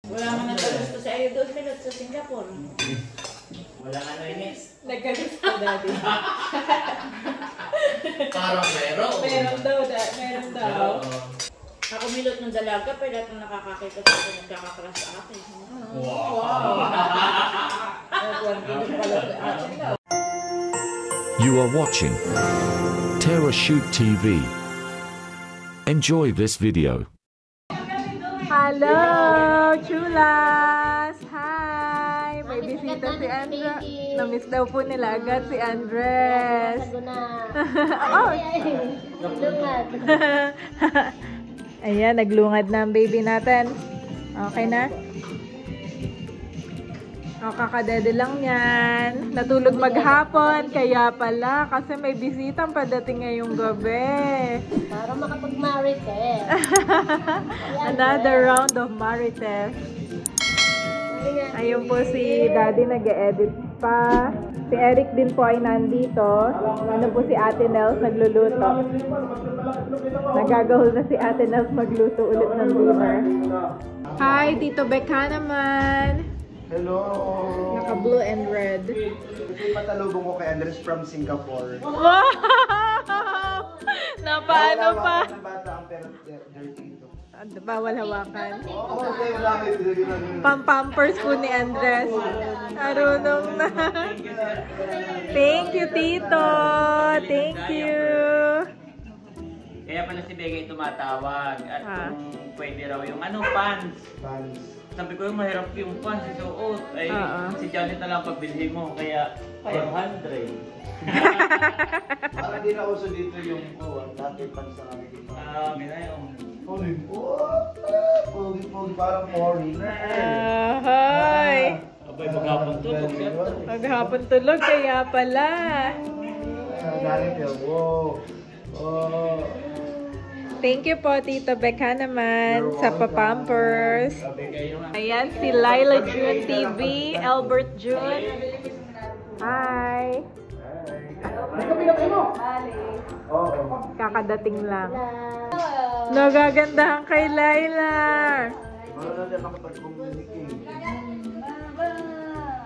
Wala nga nagkagusto sa iyo doon, Milot, sa Singapore. Wala nga na inis. Nagkagusto, Daddy. Parang meron. Meron daw, meron daw. Ako, Milot, ng dalaga, pero lahat ng nakakakita sa akin, nagkakakras sa akin. Wow! You are watching Terra Shoot TV. Enjoy this video. Hello, chulas! Hi! May bisita si Andres. Na-miss daw po nila agad si Andres. Oh! Naglungad. Ayan, naglungad na ang baby natin. Okay na? O, kakadede lang yan. Natulog maghapon, kaya pala. Kasi may bisitang padating ngayong gabi. Para makapag-marites. Another round of marites. Ayun po si Daddy nag-edit pa. Si Eric din po ay nandito. Ano po si Ate Nels nagluluto. Nagagahol na si Ate Nels magluto ulit ng dinner. Hi, Tito Becca naman. Hello! Naka-blue and red. Ito patalubong ko kay Andres from Singapore. Wow! Napaano pa? Ng bata ang pero dirty ito. Bawal hawakan. Oo, wala kayo. Pampampers po ni Andres. Arunong na. Thank you, Tito. Thank you. Kaya pala si Begay tumatawag. At kung pwede raw yung pants. Sabi ko yung mahirap yung pants isuot. Ay, si Janet na lang pagbilhin mo. Kaya 500. Para di na uso dito yung dati pants na kami dito. Minayon. Pogi, parang foreigner. Hi! Abay, maghapon tulog. Maghapon tulog, kaya pala. Galit yun. Wow. Thank you po, Tito Becca naman, sa papampers. Ayan, si Laila June TV, Albert June. Hi! Kakadating lang. Nagagandahan kay Laila.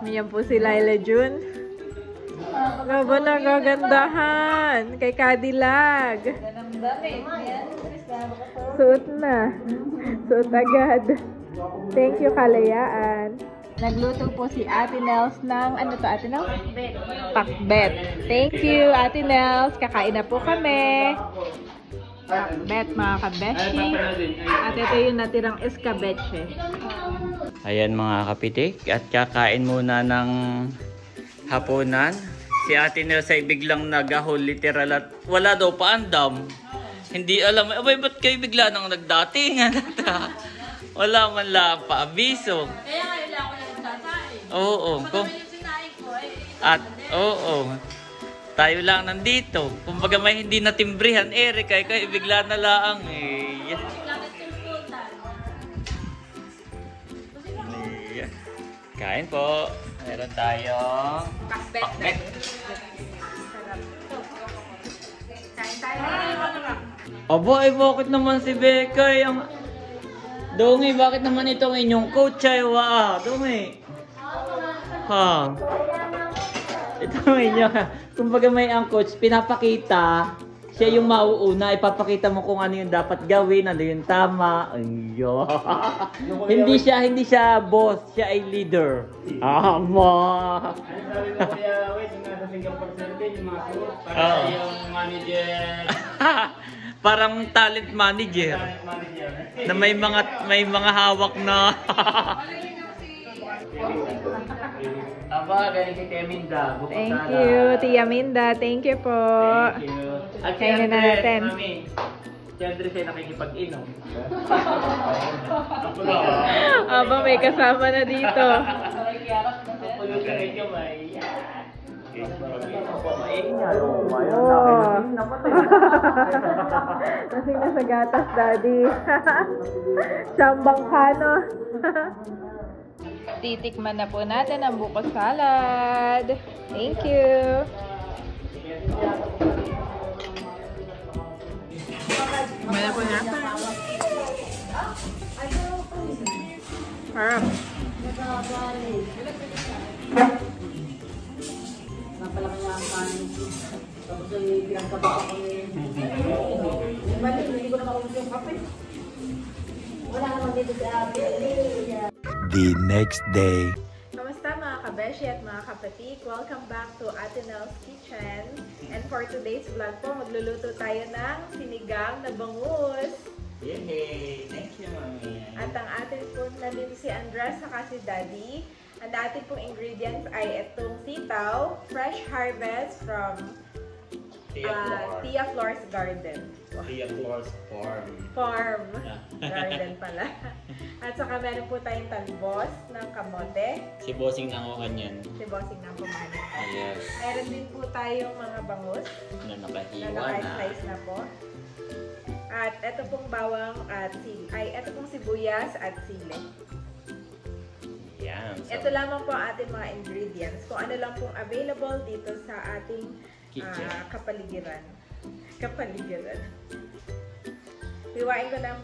Ayan po si Laila June. Gaba nagagandahan kay Cadillac. Suot na. Suot agad. Thank you, Kalayaan. Nagluto po si Ate Nels ng, ano to, Ate Nels? Pakbet. Thank you, Ate Nels. Kakain na po kami. Pakbet, mga kabeshi. At ito yung natirang escabeche. Ayan mga kapitik. At kakain muna ng hapunan. Si Ate Nels ay biglang nagahol literal at wala daw paandam. Hindi alam, abay ba't kayo bigla nang nagdating? Wala man lang paabiso. Kaya ngayon lang ako nagsasain. Oo. At oo. Tayo lang nandito. Kumbaga may hindi natimbrihan, Eric, ay kayo bigla na laang eh. Kain po. Meron tayong pakbet. Aba, ay bakit naman si Bekay ang... Dongi, bakit naman itong inyong coach ay Dongi. Ha? Itong inyong... Kumbaga may ang coach, pinapakita. Siya yung mauuna, ipapakita mo kung ano yung dapat gawin, ano yung tama. Ayun. hindi siya boss, siya ay leader. Ama. Wait, yung nasa Singapore service, yung mga suot, para yung manager. Parang talent manager. Na may mga hawak na. Aba, galing si Tia Minda. Thank you, Tia Minda. Thank you po. Thank you. At kainin na natin. Mami, si Andres ay nakikipag-inom. Aba, may kasama na dito. Pagod ka rin yung may... Lasing na sa gatas, Daddy. Siyambang kano. Titikman na po natin ang buko salad. Thank you. Tikman na po natin. Harap. Nagagalit. Napalaki niya ang kanin. Tapos ay pinagkabak ako eh. Balik, hindi ko na makulit yung kape. Wala naman dito si Ate. The next day. Kamusta mga kabeshi at mga kapatik? Welcome back to Ate Nels Kitchen. And for today's vlog po, magluluto tayo ng sinigang na bangus. Yay! Thank you, Mami. At ang atin po nandito si Andres saka si Daddy. Ang atin pong ingredients ay itong sitaw, fresh harvest from Tia Flor's Garden. Tia Flor's Farm. Farm. Garden pala. At saka meron po tayong talbos ng kamote. Si Bossing nanguhan yan. Si Bossing ng pumano. Yes. Meron din po tayong mga bangus Na na nakahiwa na. naka-slice na po. At ito pong bawang at ito pong sibuyas at sili. Yan. So, Ito lamang po ang ating mga ingredients. Kung ano lang pong available dito sa ating Kitchen. kapaligiran. Kapaligiran. Hiwain ko ng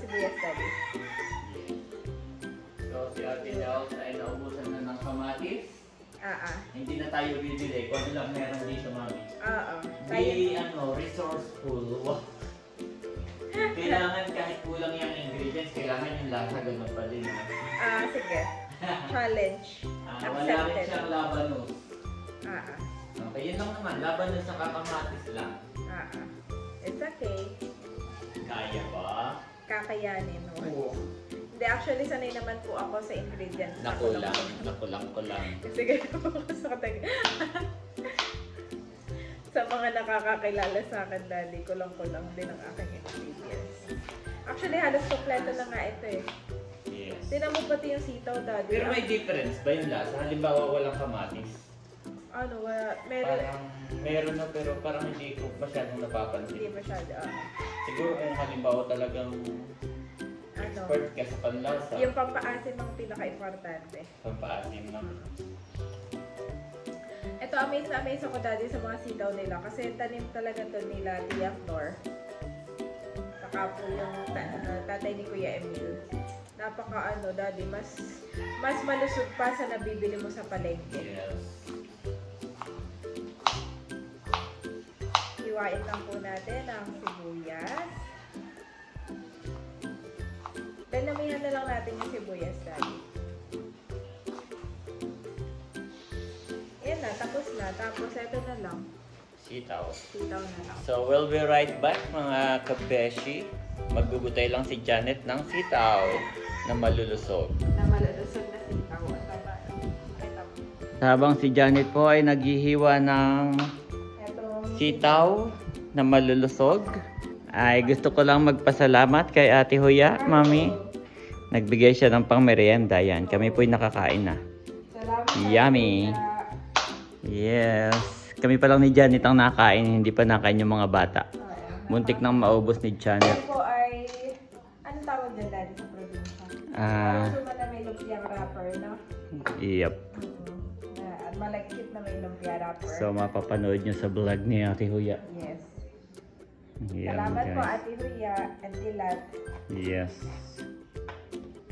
sibuyas tadi. So, si Ate Nels ay naubusan na ng kamatis. Hindi na tayo bibili. Kung ano lang meron dito, Mami. Be, resourceful. Wow. Kailangan kahit kulang yung ingredients, kailangan yung lasa ganun pa din. Sige. Challenge. Wala rin Accepted. siyang labanos. Ah. Okay, yun lang naman. Labanos sa kakamatis lang. It's okay. Kaya ba? Kakayanin. Oo. Hindi, actually, sanay naman po ako sa ingredients. Nakulang ko lang. Sige, sa sa mga nakakakilala sa akin, Daddy, kulang-kulang din ang aking ingredients. Actually, halos kompleto na nga ito eh. Yes. Tinan mo pati yung sitaw, Daddy. Pero may difference ba yung lasa? Halimbawa, walang kamatis. Meron na pero parang hindi ko masyadong napapansin. Hindi masyado. Siguro kung halimbawa talagang expert ka sa panlasa. Yung pampaasim ang pinaka-importante. Pampaasim na. Ito, amaze na amaze ako, Daddy, sa mga sitaw nila. Kasi tanim talaga to nila, Tia Flor. Saka po yung tatay ni Kuya Emil. Napaka Daddy, mas malusog pa sa nabibili mo sa palengke. Yes. Hiwain lang po natin ang sibuyas. Then, namihan na lang natin yung sibuyas, Daddy. Yan na, tapos na. Tapos, ito na lang. Sitaw. Sitaw na lang. So, we'll be right back mga kabeshi. Maggugutay lang si Janet ng sitaw na malulusog. Na malalusog na sitaw. Habang si Janet po ay naghihiwa ng sitaw na malulusog, ay gusto ko lang magpasalamat kay Ate Huya, Mami. Nagbigay siya ng pang-merienda. Yan, kami po'y nakakain na. Yummy! Yes! Kami pa lang ni Janet ang nakain, hindi pa nakain yung mga bata. Muntik nang maubos ni Janet. Ito po ay, anong tawag dyan, Daddy, sa probinsya? Puso na may lumpiang wrapper, no? Yep. Malagkit na may lumpia wrapper. So, mapapanood nyo sa vlog ni Ate Huya. Yes. Yan, Salamat po, guys. Ate Huya and Dilat, Yes.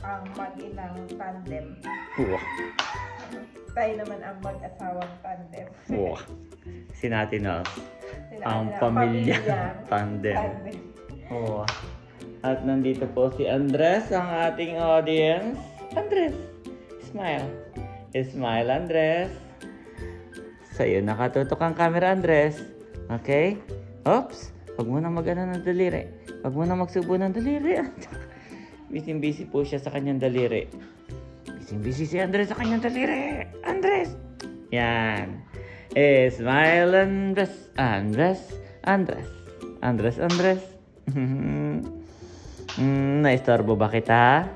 ang mag-inang tandem. Wow. Tayo naman ang mag-asawang tandem. Wow. Si Ate Nels. Sila Ang na- pamilyang pamilyang tandem. tandem. Oh. At nandito po si Andres, ang ating audience. Andres, smile. Smile, Andres. Sa'yo nakatutok ang camera, Andres. Okay? Oops. Huwag mo na mag-ano ng daliri. Huwag mo na magsubo ng daliri. Busy-busy po siya sa kanyang daliri. Busy-busy si Andres sa kanyang daliri. Andres! Yan. Smile, Andres. Andres. Andres. Andres, Andres. Naistorbo ba kita?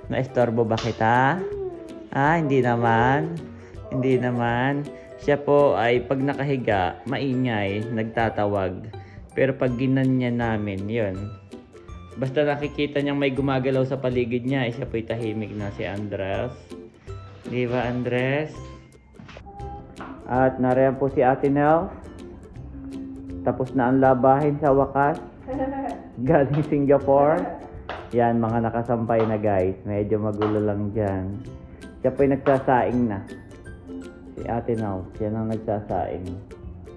Naistorbo ba kita? Hindi naman. Hindi naman. Siya po ay pag nakahiga, maingay, nagtatawag. Pero pag ginanyan namin, yun. Basta nakikita niyang may gumagalaw sa paligid niya, siya po'y tahimik na si Andres. Di ba, Andres? At nariyan po si Ate Nels. Tapos na ang labahin sa wakas. Galing Singapore. Yan, mga nakasampay na guys. Medyo magulo lang dyan. Siya po'y nagsasaing na. Si Ate Nels, yan ang nagsasaing.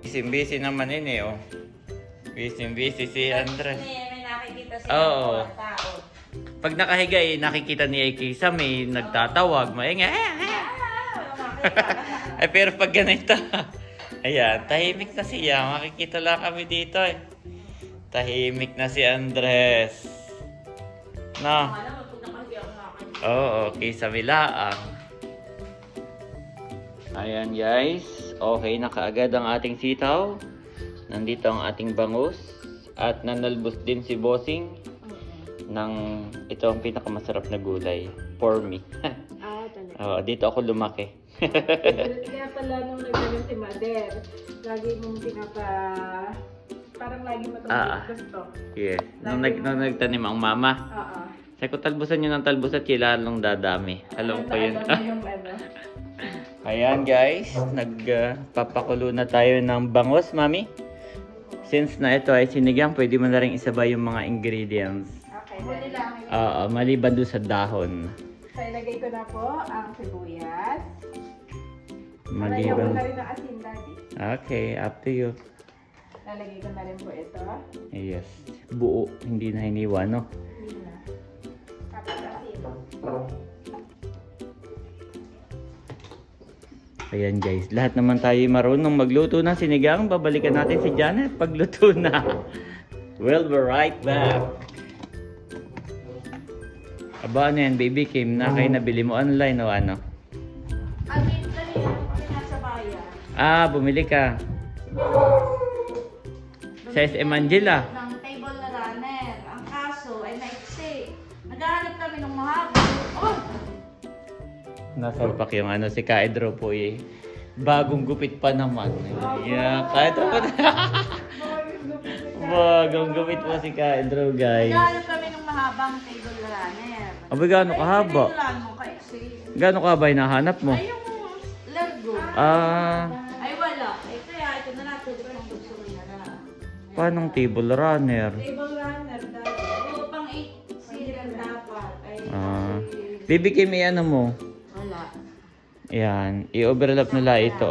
Busy naman yun oh. Busy si Andres. May nakikita siya Oo. ng tao. Pag nakahiga nakikita ni Kisa may nagtatawag. Maingay. Ay, pero pag ganito, ayan, tahimik na siya. Makikita lang kami dito eh. Tahimik na si Andres. No? Oo, Kisa Milaang. Ayan guys, okay na kaagad ang ating sitaw. Nandito ang ating bangus. At nanalbos din si Bossing ng ito ang pinakamasarap na gulay for me. Talaga. Dito ako lumaki. Kaya pala nung nagdagan si Mother, lagi mong parang lagi mo itong gusto. Yes. Nung nagtanim ang mama. Oo. Sabi ko, talbusan nyo ng talbos at kilalong dadami. Alam ko yun. Ayan guys, nagpapakulo na tayo ng bangus, mami. Since na ito ay sinigang, pwede mo na rin isabay yung mga ingredients. Okay, lang. Maliban doon sa dahon. So, ilagay ko na po ang sibuyas. Lalagyan ko Maliban. na rin ang asin, Daddy. Okay, up to you. Lalagay ko na rin po ito. Yes. Buo, hindi na hiniwa, no? Hindi na. Tapos asin. Ayan guys, lahat naman tayo marunong magluto ng sinigang. Babalikan natin si Janet pagluto na. We'll be right back. Aba, ano yan, baby Kim? Na kayo nabili mo online o ano? Dali yung nasa bayan. Bumili ka. Sa SM Angela. Ng table na runner. Ang kaso ay maiksi. Naghahanap kami ng mahaba. Oh! Nasalpak yung ano, si Kaedro po eh. Bagong gupit pa naman. Yeah, Kaedro pa bagong gupit po si Kaedro, guys. Naghahanap kami ng mahabang table runner. Abay, gaano kahaba? Ay, mo kaiksi. Gaano kahaba hinahanap mo? Ay, yung largo. Ay, wala. Ay, kaya ito na natin. Ito ang gusto ko na lang. Paanong table runner? Table runner dapat. Oo, pang 8 serial dapat. Ay, Baby Kim, ano mo? wala. Yan, i-overlap nila ito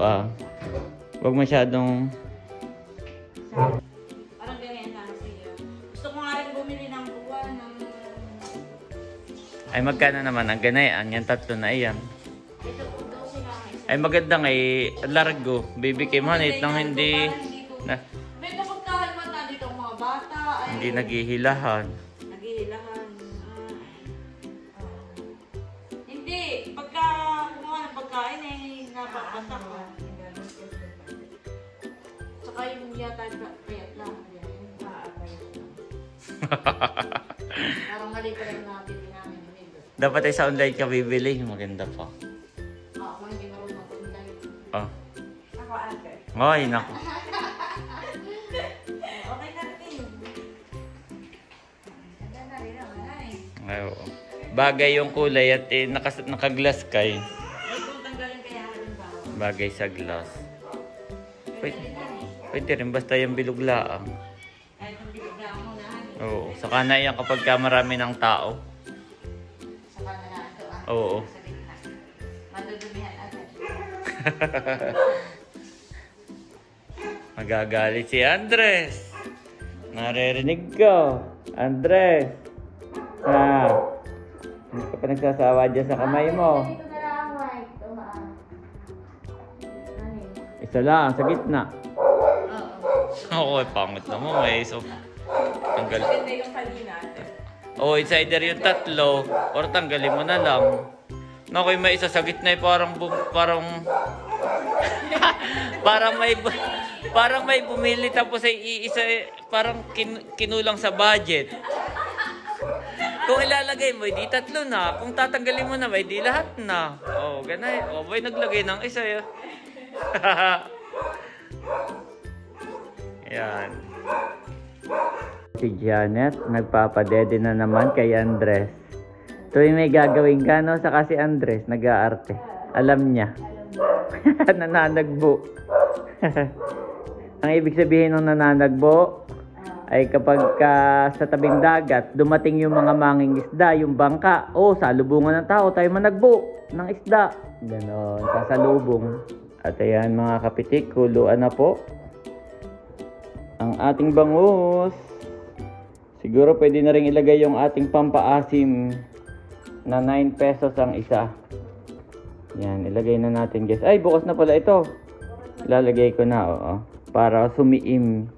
Huwag masyadong... Parang ganyan lang siya. Gusto ko nga rin bumili ng buwan ng... Ay, magkano naman ang ganayan? Yan, tatlo na iyan. Ito po daw sila. Ay, magandang largo. Baby Kim, hanit nang hindi... May kapagkahan man na dito ang mga bata. Ay, Hindi naghihilahan. naghihilahan. Hindi. Pagka kumuha ng pagkain ay napakata ko. Tsaka yung yata payat lang. Parang mali pa lang nabili namin. Dapat ay sa online ka bibili. Maganda pa. Ako hindi marunong online. Ako, ate. Ay, naku. Okay na rin. Ganda na rin naman ay. Ay, oo. Bagay yung kulay at naka-glass kay. Ay, kung tanggalin kaya halimbawa. Bagay sa glass. Pwede rin basta yung biluglaang. Kahit kung bibigla ang unahan. Oo. Saka na yan kapag ka marami ng tao. Saka na lang ito Oo. Sa gitna. Madudumihan agad. Magagalit si Andres. Naririnig ko. Andres. Hindi ka pa nagsasawa dyan sa kamay mo. Ito na lang ang white. Isa lang, sa gitna. Oo. Oo, pangit na mo. So, tanggal. Maganda yung kanina. Oo, it's either yung tatlo or tanggalin mo na lang. Naku, may isa sa gitna parang parang may bumili tapos ay iisa parang kinulang sa budget. Kung ilalagay mo, di tatlo na. Kung tatanggalin mo na, di lahat na. Oh, ganay. Oh, boy, naglagay ng isa. Yan. Si Janet, nagpapadede na naman kay Andres. Tuwing may gagawin ka, no? Saka si Andres, nag-aarte. Alam niya. Nananagbo. Ang ibig sabihin ng nananagbo, ay kapag sa tabing dagat, dumating yung mga manging isda, yung bangka, salubungan ng tao, tayo managbo ng isda. Ganon, sasalubong. At ayan mga kapitik, kuluan na po ang ating bangus. Siguro pwede na rin ilagay yung ating pampaasim na 9 pesos ang isa. Yan, ilagay na natin guys. Ay, bukas na pala ito. Ilalagay ko na, para sumiim.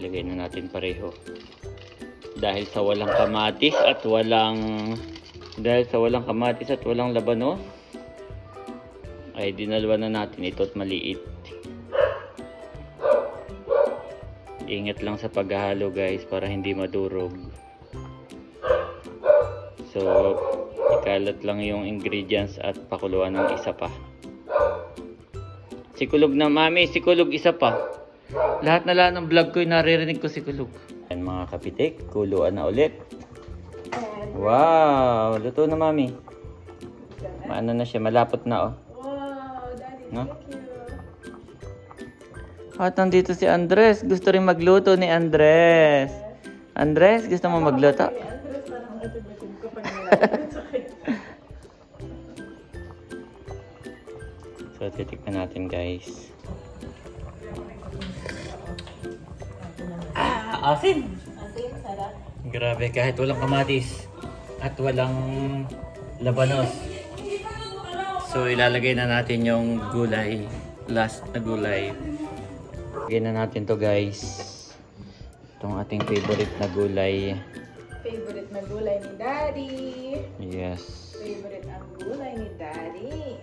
Ilagay na natin pareho. Dahil sa walang kamatis at walang labanos, ay dinalwa na natin ito at maliit. Ingat lang sa paghahalo guys para hindi madurog. So, ikalat lang yung ingredients at pakuluan ng isa pa. Sikulog na mami, sikulog isa pa. Lahat ng vlog ko naririnig ko sikulog. Yan mga kapitik, kuluan na ulit. Wow, luto na mami. Maano na siya, malapot na Wow, Daddy, no? thank you. At nandito si Andres. Gusto rin magluto ni Andres. Andres, gusto mo magluto? Andres, parang ito-bitin ko pag nilalagay sa kanya. So, titikman natin guys. Asin! Asin, sarap. Grabe, kahit walang kamatis at walang labanos. So, ilalagay na natin yung gulay. Last na gulay. Lagyan na natin to guys. Itong ating favorite na gulay. Favorite na gulay ni Daddy. Yes. Favorite ang gulay ni Daddy.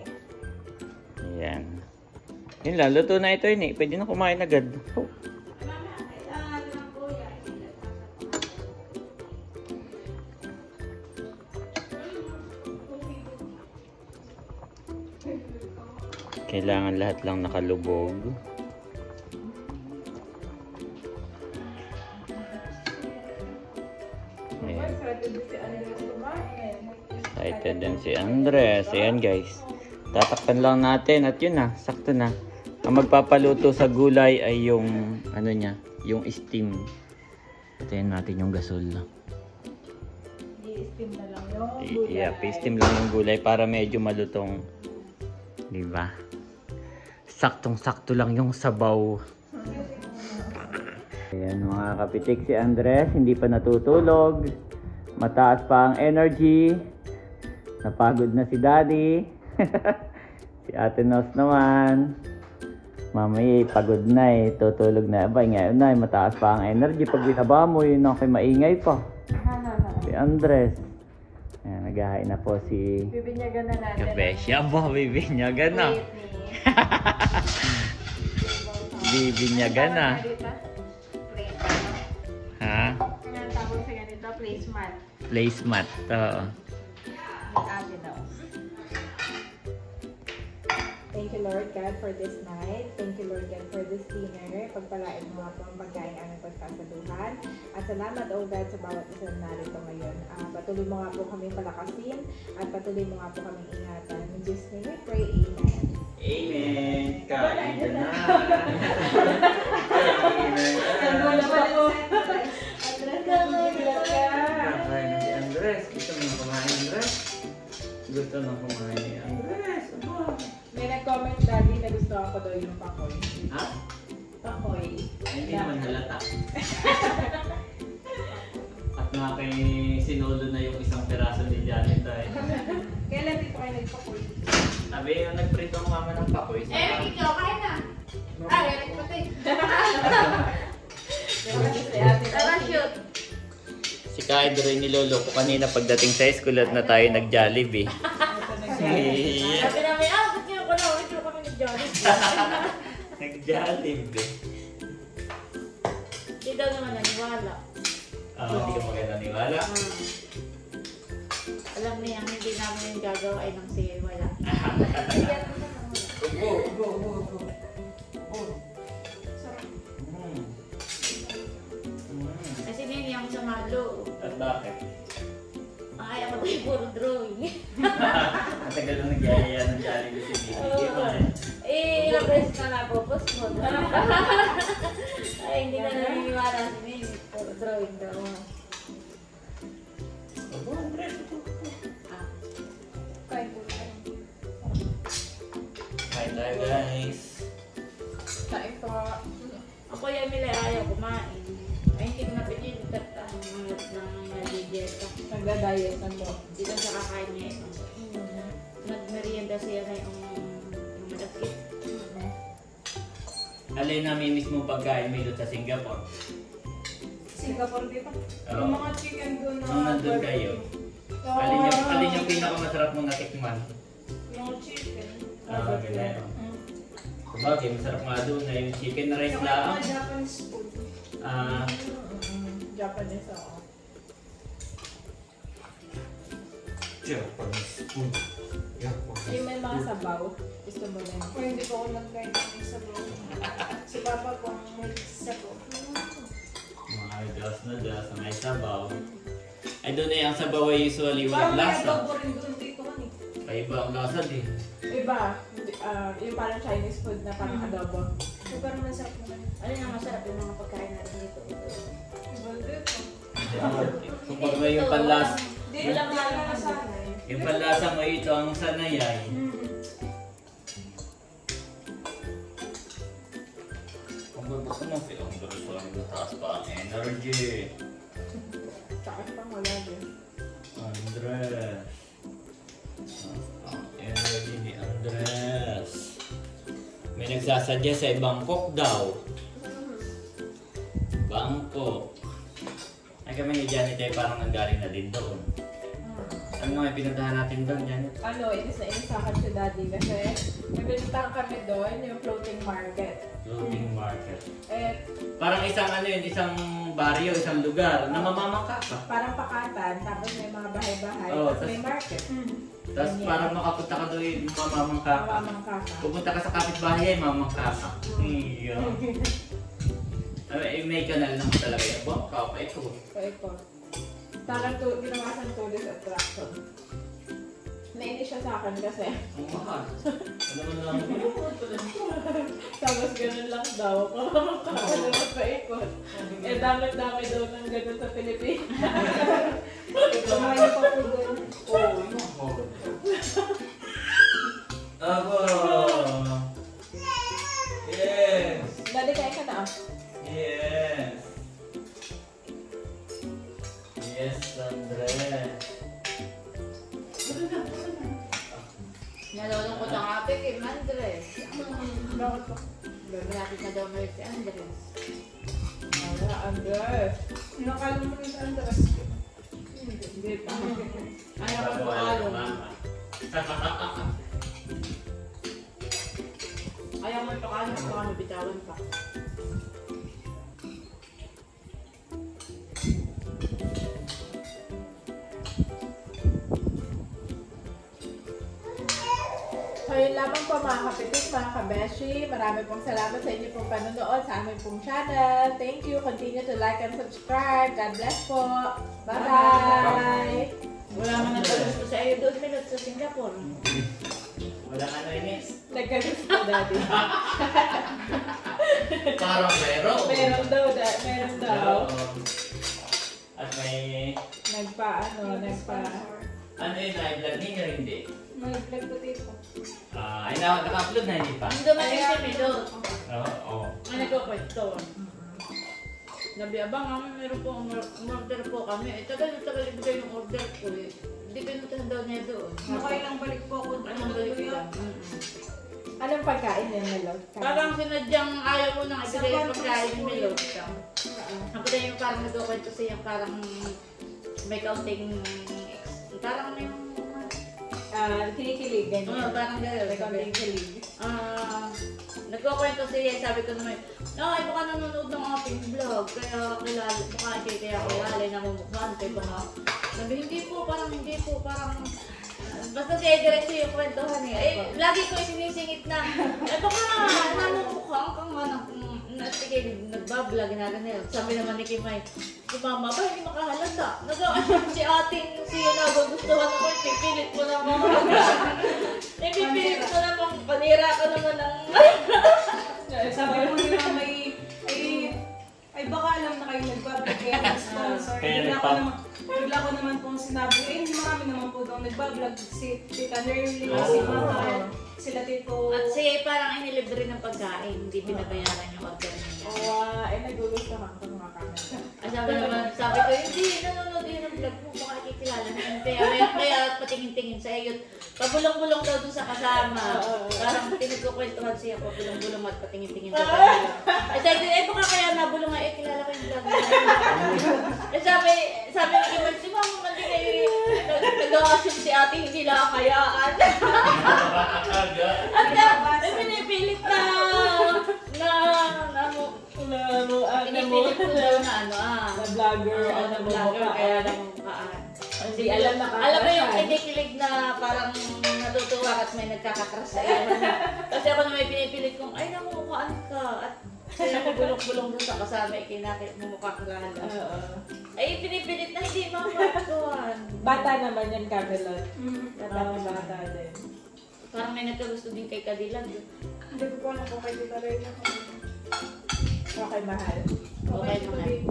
Ayan. Yun lang, luto na ito yun eh. Pwede na kumain agad. Oh. Kailangan lahat lang nakalubog. Ayan. Excited din si Andres. Ayan guys. Tatakpan lang natin at yun na. Sakto na. Ang magpapaluto sa gulay ay yung ano niya, yung steam. Patayin natin yung gasol. I-steam na lang yung gulay. Yeah, pa-steam lang yung gulay para medyo malutong. Diba? Saktong-sakto lang yung sabaw. Ayan mga kapitik, si Andres hindi pa natutulog. Mataas pa ang energy. Napagod na si Daddy. Si Ate Nos naman. Mamaya pagod na eh. Tutulog na. Abay ngayon na mataas pa ang energy. Pag binaba mo yun ako maingay pa. Si Andres. Ayan, naghahain na po si Bibinyagan na natin. Kabeshi. Aba, bibinyagan na. Bibinyagan na. Ha? Kaya tawag sa ganito, placemat. Placemat. Oo. Ate daw. Thank you Lord God for this night. Thank you Lord God for this dinner. Pagpalain mo nga po ang pagkain aming pagkasaluhan. At salamat O God sa bawat isa na narito ngayon. Patuloy mo nga po kami palakasin at patuloy mo nga po kami ingatan. In Jesus' name we pray. Amen. Amen. Kain ka na. Nagulat ako. Andres, nagulat ka. Kakain na si Andres. Gusto mo na kumain, Andres? Gusto na kumain ni Andres. Aba. May nag-comment Daddy na gusto ako daw yung pakoy. Ha? Pakoy. Hindi naman halata. At nga kay sinolo na yung isang peraso ni Janet ay. Kailan dito kayo nagpakoy? Sabi yung nagprito ang mama ng pakoy. Ikaw, kain na. Ay, Eric, pati. Tara, shoot. Si Kaido rin nilolo ko kanina pagdating sa school at na tayo nag-Jollibee. Sabi namin, ba't niyo ko na? Ito kami nag-jollibee. Nag-Jollibee. Hindi daw naman naniwala. Hindi ka magandaniwala. Alam niya, hindi namin yung gagawa ay nang sige, wala. Kasi nini ang sumalo. At bakit? Ay, ako puro drawing. Matagal lang nagyayaya ng Jollibee si Bibi. Eh, ilang beses na napopos mo. Ay, hindi na naniniwala si May. Puro drawing daw. Abo, Andres. Kain po tayo. Kain tayo, guys. Kain po. Ako yung Mila ayaw kumain. Ay, hindi ko napitin. Nang nagigeta. Nagda-diet na po. Dito sa kakain niya ito. Nagmerienda siya na yung malakit. Alin namimiss mo pagkain mo sa Singapore? Singapore dito. Oo. Yung mga chicken doon na... Nung nandun kayo, alin yung pinakamasarap mong natikman? Yung chicken. Ganyan. Sabagay, masarap nga doon na yung chicken rice Yung lang. mga Japanese food. Japanese ako. Japanese food. Yung may mga sabaw. Gusto mo rin. Kung hindi ko ako nagkain ng sabaw. Si Papa po ang may sabaw. Mga gas na gas, may sabaw. Ay doon eh, ang sabaw ay usually walang Parang may lasa. adobo rin doon dito kan eh. Kaiba ang lasa din. Iba. Yung parang Chinese food na parang adobo. Super masarap naman. Ano yung masarap yung mga pagkain natin dito? Iba dito. Kung pag may yung panlasa, Dito lang nga nasanay. yung panlasa mo ito ang sanayay. Kung gusto mo, ang gusto lang taas pa ang energy. Sakit pang wala din. Andres. Ang energy ni Andres. May nagsasadya sa Bangkok daw. Bangkok. Ay kami ni Janet ay parang nanggaling na din doon. Ano nga pinuntahan natin doon, Janet? Ano, inis na inis sa akin si Daddy kasi may pinuntahan kami doon, yung floating market. Floating market. Eh, Parang isang ano yun, isang baryo, isang lugar na mamamangka ka. parang pakatan, tapos may mga bahay-bahay, Oo, tapos may market. Tapos parang makapunta ka doon, mamamangka ka. Mamamangka ka. Pupunta ka sa kapitbahay, mamamangka ka. Iya. Ay, may kanal naman talaga yan. Bangka pa ito. Paikot. Parang ginawa siyang tourist attraction. Nainis siya sa akin kasi. Ang mahal. Ano mo lang Tapos ganun lang daw. Mamamangka ka naman paikot. Eh, dami-dami daw ng ganun sa Pilipinas. Kumain pa po doon. Ako! Yes! Daddy, kain ka na. Yes! Yes, Andres! Nalulungkot ang ate kay Andres. Bakit po? Malapit na daw may si Andres. Wala, Andres. Nakala mo rin sa Andres. Hindi pa. Ayaw ko Wala pakalo. yung mama. Ayaw mo pakalo kung ano bitawan pa. So yun lamang po mga kapitik, mga kabeshi. Marami pong salamat sa inyo pong panonood sa aming pong channel. Thank you. Continue to like and subscribe. God bless po. Bye-bye. Wala man nagpapos ko sa iyo doon minutes sa Singapore. Wala ano inis? Nagkaroon po, Daddy. Parang meron. Meron daw. Meron daw. At may... Ano yun, na-vlog ninyo hindi? May vlog po dito. Ay, naka-upload na hindi pa? Hindi dumating si Milo. Oo. Ay, nagkukwento. Nabiabang kami, meron po, umorder po kami. Eh, tagal ibigay yung order ko eh. Hindi pinuntahan daw niya doon. Nakailang balik po ako. Anong balik ko lang? Anong pagkain yan, Milo? Parang sinadyang ayaw mo nang ibigay yung pagkain ni Milo. Ako na yung parang nagkukwento siya, parang may kaunting, parang may Kinikilig, ganyan. Oo, parang gano'n. May konting kilig. Nagkukwento siya, sabi ko naman, ay, baka nanonood ng aking vlog, kaya kilala, baka kaya kilala, namumukhaan kayo baka. Sabi, hindi po, parang, basta siya diretso yung kwentuhan niya. Eh, lagi ko sinisingit na, baka namumukhaan ka nga nagbablog, ginagano. Sabi naman ni Kimay, si Mama, ba hindi makahalata? Si ating, siya na, gustuhan ako, ipipilit mo naman. Ipipilit mo naman, panira ka naman ng... Sabi mo ni Mama, ay baka alam na kayo nagbablog kayo ng sponsor. Bigla ko naman pong sinabi, hindi marami naman po daw nagbablog. Si Tita Nerly, si Mama, sila Tito. At siya parang inilibre ng pagkain, hindi binabayaran yung order niya. Nagugusto ka ng mga camera. Sabi ko, hindi, nanonood yun ng vlog mo, baka kikilala na yun. Kaya patingin-tingin sa iyo. Pabulong-bulong daw dun sa kasama. Parang pinagkukwentuhan siya, pabulong-bulong at patingin-tingin sa kanila. Sabi ko, baka kaya nabulong nga, kilala ko yung vlog mo. Sabi ni Kimay, si Mama, mandi kayo nag-assume si ate, hindi lang kayaan. At pinipilit na pinipilit ko daw na vlogger, vlogger, kaya namumukhaan. Hindi alam na Alam mo yung kinikilig na parang natutuwa at may nagkakatras sa iyo. Kasi ako na may pinipilit kong, ay namumukhaan ka. At bulong-bulong doon sa kasama, ikinakit mo mukha kang gala. Ay pinipilit na hindi mamakakuhan. Bata naman yan, Camelot. Bata din. Parang may nagkagusto din kay Kadilag. Hindi ko po alam kung kayo Tita Nerly ako. Okay, mahal. Okay naman.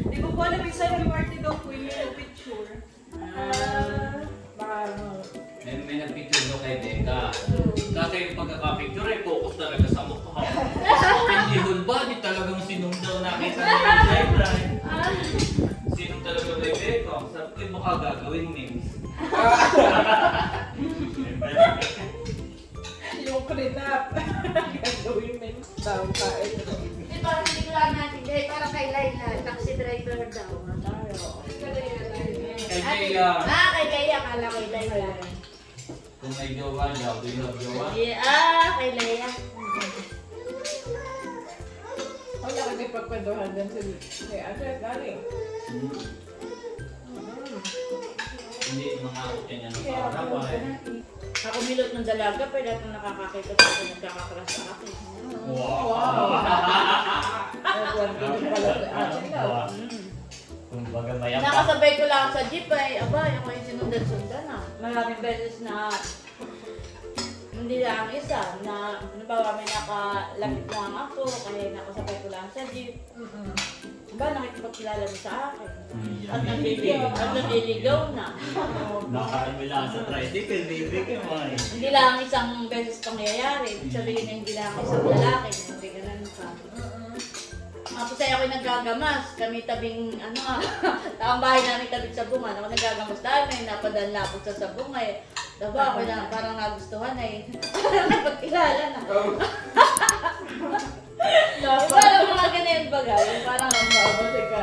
Hindi ko po alam yung sa'yo yung arte daw po yung picture. May nagpicture daw kay Becca. Kasi yung pagkakapicture ay focus talaga sa mukha. Hindi whole body talagang sinundaw nakita niya yung sideline. Sinong talaga kay Becca? Sabi ko, baka gagawin names. Yung krinap. Gagawin mo yung tao kain. Hindi, parang hindi ko lang natin. Parang kay Laila, taxi driver daw. Kay Becca. Kay Leia, akala ko kay Laila. Kung may jowa daw, do you have jowa? Kay Leia. Wala ka kayo pagkwentuhan din si Andres, galing. Hindi mangakot niya ng pangarapan. Ako milot ng dalaga, pero lahat ng nakakakita sa akin, nagkakakras sa akin. Wow! Nagwanti pala si Atin daw. Kumbaga mayapa. Nakasabay ko lang sa jeep ay, ako yung sinundan-sundan na. Maraming beses na hindi lang isa, na nabawa may nakalapit lang ako, kaya nakasabay ko lang sa jeep. Ba, nakikipagkilala mo sa akin. At naliligaw na. Nakakamila sa tricycle, baby ka man. Hindi lang isang beses pangyayari. Ibig sabihin na hindi lang isang lalaki. Hindi ganun ka. Tapos ay ako'y nagagamas. Kami tabing, taong bahay namin tabing sa bunga. Ako nagagamas namin, napadala ako sa sabungay. Diba ako na parang nagustuhan ay nagpagkilala na. Diba alam mga ganyan bagay? Parang ang mabasig ka.